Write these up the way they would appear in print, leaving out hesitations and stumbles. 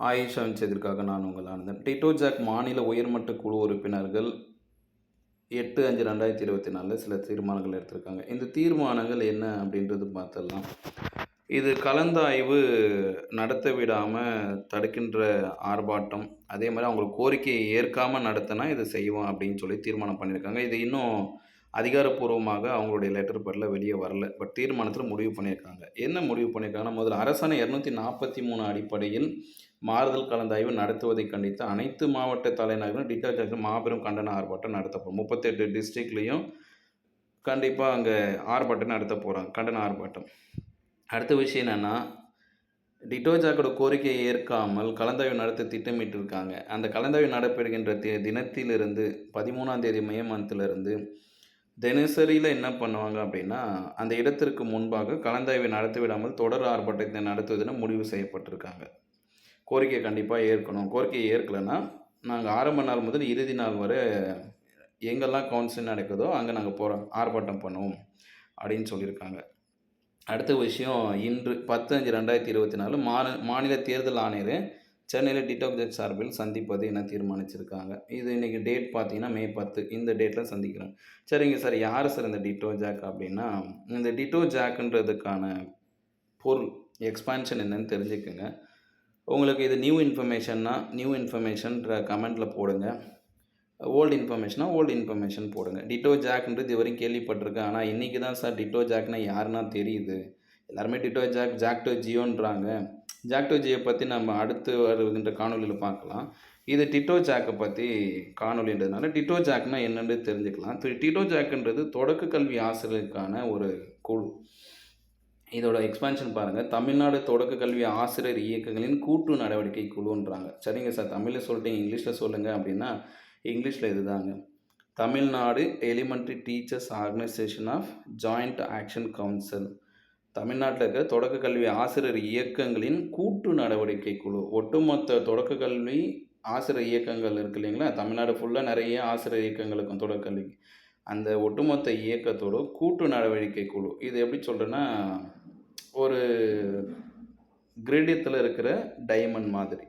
ஆயிஷாவின் செய்திற்காக நான் உங்கள் Anandan. Tito jack மாநில உயர்மட்ட குழு உறுப்பினர்கள் 8/5/2024 சில தீர்மானங்கள் எடுத்திருக்காங்க. இந்த தீர்மானங்கள் என்ன அப்படின்றது பார்த்துடலாம். இது கலந்தாய்வு நடத்த விடாம தடுக்கின்ற ஆர்ப்பாட்டம், அதே மாரி அவங்க கோரிக்கையை ஏற்காம நடத்தினா இத செய்வோம் அப்படின்னு சொல்லி தீர்மானம் பண்ணியிருக்காங்க. இது இன்னும் அதிகாரப்பூர்வமாக அவங்களுடைய லெட்டர் பேட்ல வெளிய வரல. பட் தீர்மானத்தில முடிவு பண்ணியிருக்காங்க. என்ன முடிவு பண்ணியிருக்காங்கன்னா, முதல்ல அரசாணை 243 அடிப்படையில் மாறுதல் கலந்தாய்வு நடத்துவதை கண்டித்து அனைத்து மாவட்ட தலைநகரிலும் டிட்டோ ஜாக்கில் மாபெரும் கண்டன ஆர்ப்பாட்டம் நடத்தப்படும். 38 டிஸ்ட்ரிக்ட்லயும் கண்டிப்பா அங்க ஆர்ப்பாட்டம் நடத்த போறாங்க. கண்டன ஆர்ப்பாட்டம். அடுத்த விஷயம் என்னன்னா, டிட்டோ ஜாக்கோட கோரிக்கையை ஏற்காமல் கலந்தாய்வு நடத்த திட்டமிட்டிருக்காங்க. அந்த கலந்தாய்வு நடைபெறுகின்ற தினத்திலிருந்து 13ஆம் தேதி மே மந்த்திலிருந்து தினசரியில என்ன பண்ணுவாங்க அப்படின்னா, அந்த இடத்திற்கு முன்பாக கலந்தாய்வை நடத்த விடாமல் தொடர் ஆர்ப்பாட்டத்தை நடத்துவதென முடிவு செய்யப்பட்டிருக்காங்க. கோரிக்கையை கண்டிப்பா ஏற்கணும். கோரிக்கையை ஏற்கலன்னா, நாங்க ஆரம்ப நாள் முதல் இறுதி நாள் வரை எங்கெல்லாம் கவுன்சிலிங் நடக்குதோ, அங்க நாங்க ஆர்ப்பாட்டம் பண்ணுவோம் அப்படின்னு சொல்லியிருக்காங்க. அடுத்த விஷயம் இன்று 10/5/2024 மாநில தேர்தல் ஆணையர் சென்னையில டிட்டோ ஜாக் சார்பில் சந்திப்பது என தீர்மானிச்சிருக்காங்க. இது இன்னைக்கு டேட் பார்த்தீங்கன்னா, மே 10 இந்த டேட்ல சந்திக்கிறோம். சரிங்க சார், யார் சார் இந்த டிட்டோ ஜாக் அப்படின்னா, இந்த டிட்டோ ஜாக்ன்றதுக்கான பொருள் எக்ஸ்பான்ஷன் என்னன்னு தெரிஞ்சுக்கங்க. உங்களுக்கு இது நியூ இன்ஃபர்மேஷன்னா, நியூ இன்ஃபர்மேஷன்ற கமெண்ட்ல போடுங்க. ஓல்டு இன்ஃபர்மேஷனா, ஓல்டு இன்ஃபர்மேஷன் போடுங்க. டிட்டோ ஜாக்ன்றது இதுவரைக்கும் கேள்விப்பட்டிருக்கேன். ஆனா, இன்னைக்கு தான் சார் டிட்டோ ஜாக்னா யாருன்னா தெரியுது. எல்லாருமே டிட்டோ ஜாக், ஜாக்டோ ஜியோன்றாங்க. ஜாக்டோ ஜியோ பத்தி நம்ம அடுத்து வருகின்ற காணொளியில பார்க்கலாம். இது டிட்டோ ஜாக்க பத்தி காணொளின்றதுனால, டிட்டோ ஜாக்னா என்னன்னு தெரிஞ்சுக்கலாம். டிட்டோ ஜாக்ன்றது தொடக்க கல்வி ஆசிரியருக்கான ஒரு குழு. இதோட எக்ஸ்பான்ஷன் பாருங்க. தமிழ்நாடு தொடக்க கல்வி ஆசிரியர் இயக்கங்களின் கூட்டு நடவடிக்கை குழுன்றாங்க. சரிங்க சார், தமிழ்ல சொல்லிட்டீங்க, இங்கிலீஷ்ல சொல்லுங்க அப்படின்னா, இங்கிலீஷ்ல இதுதாங்க. Tamil Nadu elementary teachers organisation of joint action council. தமிழ்நாட்டில் இருக்கிற தொடக்க கல்வி ஆசிரியர் இயக்கங்களின் கூட்டு நடவடிக்கை குழு. ஒட்டுமொத்த தொடக்க கல்வி ஆசிரியர் இயக்கங்கள் இருக்கு இல்லைங்களா, தமிழ்நாடு ஃபுல்லாக நிறைய ஆசிரியர் இயக்கங்கள் இருக்கும் தொடக்க கல்வி. அந்த ஒட்டுமொத்த இயக்கத்தோட கூட்டு நடவடிக்கை குழு. இது எப்படி சொல்கிறேன்னா, ஒரு கிரேடியத்தில் இருக்கிற டைமண்ட் மாதிரி.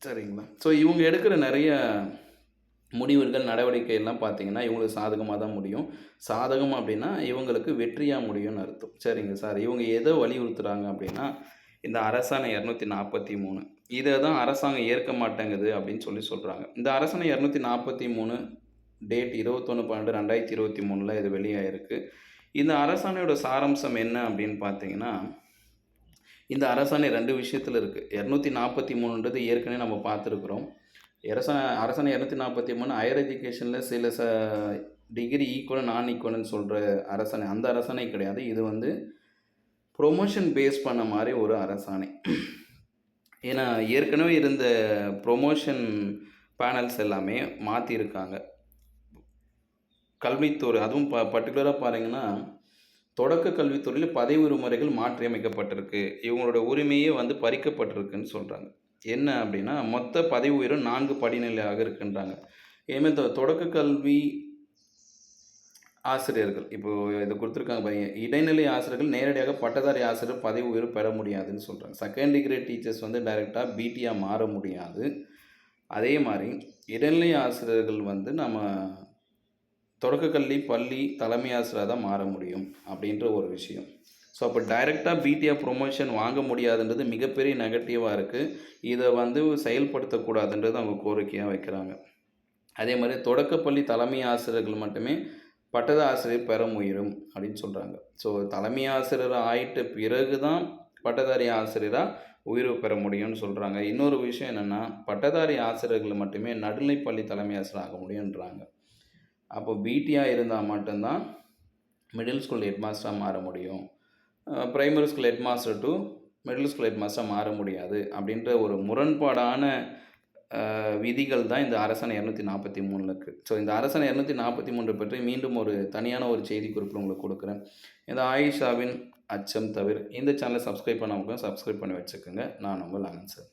சரிங்களா. ஸோ இவங்க எடுக்கிற நிறைய முடிவுகள், நடவடிக்கை எல்லாம் பார்த்தீங்கன்னா, இவங்களுக்கு சாதகமாக தான் முடியும். சாதகம் அப்படின்னா, இவங்களுக்கு வெற்றியாக முடியும்னு அர்த்தம். சரிங்க சார், இவங்க எதை வலியுறுத்துகிறாங்க அப்படின்னா, இந்த அரசாணை 243 இதை தான் அரசாங்கம் ஏற்க மாட்டேங்குது அப்படின்னு சொல்கிறாங்க. இந்த அரசாணை 243 டேட் 21/12/2023 இது வெளியாயிருக்கு. இந்த அரசாணையோட சாராம்சம் என்ன அப்படின்னு பார்த்தீங்கன்னா, இந்த அரசாணை 2 விஷயத்தில் இருக்குது. 243ன்றது ஏற்கனவே நம்ம பார்த்துருக்குறோம். அரசாணை 243 ஹையர் எஜுகேஷனில் சில டிகிரி ஈக்குவல் நான் ஈக்குவல்னு சொல்கிற அரசாணை. அந்த அரசாணை கிடையாது. இது வந்து ப்ரொமோஷன் பேஸ் பண்ண மாதிரி ஒரு அரசாணை. ஏன்னா ஏற்கனவே இருந்த ப்ரொமோஷன் பேனல்ஸ் எல்லாமே மாற்றிருக்காங்க. கல்வித்துறை அதுவும் பர்டிகுலராக பாருங்கன்னா, தொடக்க கல்வித்துறையில் பதவி உரிமுறைகள் மாற்றியமைக்கப்பட்டிருக்கு. இவங்களோட உரிமையே வந்து பறிக்கப்பட்டிருக்குன்னு சொல்கிறாங்க. என்ன அப்படின்னா, மொத்த பதவி உயர்வு 4 படிநிலையாக இருக்குன்றாங்க. இனிமேல் தொடக்க கல்வி ஆசிரியர்கள் இப்போது இதை கொடுத்துருக்காங்க பாருங்க. இடைநிலை ஆசிரியர்கள் நேரடியாக பட்டதாரி ஆசிரியர் பதவி உயர்வு பெற முடியாதுன்னு சொல்கிறாங்க. செகண்ட் டிகிரி டீச்சர்ஸ் வந்து டைரெக்டாக பிடியாக மாற முடியாது. அதே மாதிரி இடைநிலை ஆசிரியர்கள் வந்து நம்ம தொடக்க கல்வி பள்ளி தலைமை ஆசிரியராக தான் மாற முடியும் அப்படின்ற ஒரு விஷயம். ஸோ அப்போ டைரெக்டாக பிடிஆர் ப்ரொமோஷன் வாங்க முடியாதுன்றது மிகப்பெரிய நெகட்டிவாக இருக்குது. இதை வந்து செயல்படுத்தக்கூடாதுன்றது அவங்க கோரிக்கையாக வைக்கிறாங்க. அதே மாதிரி தொடக்கப்பள்ளி தலைமை ஆசிரியர்கள் மட்டுமே பட்டதாரி ஆசிரியர் பெற முயலும் அப்படின்னு சொல்கிறாங்க. ஸோ தலைமை ஆசிரியர் ஆயிட்ட பிறகு தான் பட்டதாரி ஆசிரியராக உயர்வு பெற முடியும்னு சொல்கிறாங்க. இன்னொரு விஷயம் என்னென்னா, பட்டதாரி ஆசிரியர்கள் மட்டுமே நடுநிலைப்பள்ளி தலைமை ஆசிரியர் ஆக முடியுன்றாங்க. அப்போ பிடிஆர் இருந்தால் மட்டும்தான் மிடில் ஸ்கூல் ஹெட் மாஸ்டராக மாற முடியும். Primary school head master to middle school head மாஸ்டராக மாற முடியாது அப்படின்ற ஒரு முரண்பாடான விதிகள் தான் இந்த அரசாணை 243 இருக்குது. ஸோ இந்த அரசாணை 243 பற்றி மீண்டும் ஒரு தனியான ஒரு செய்தி குறிப்பு உங்களுக்கு கொடுக்குறேன். இந்த ஆயிஷாவின் அச்சம் தவிர இந்த சேனலை சப்ஸ்கிரைப் பண்ணவங்க சப்ஸ்கிரைப் பண்ணி வச்சுக்கோங்க. நான் உங்கள் ஆனந்த் சார்.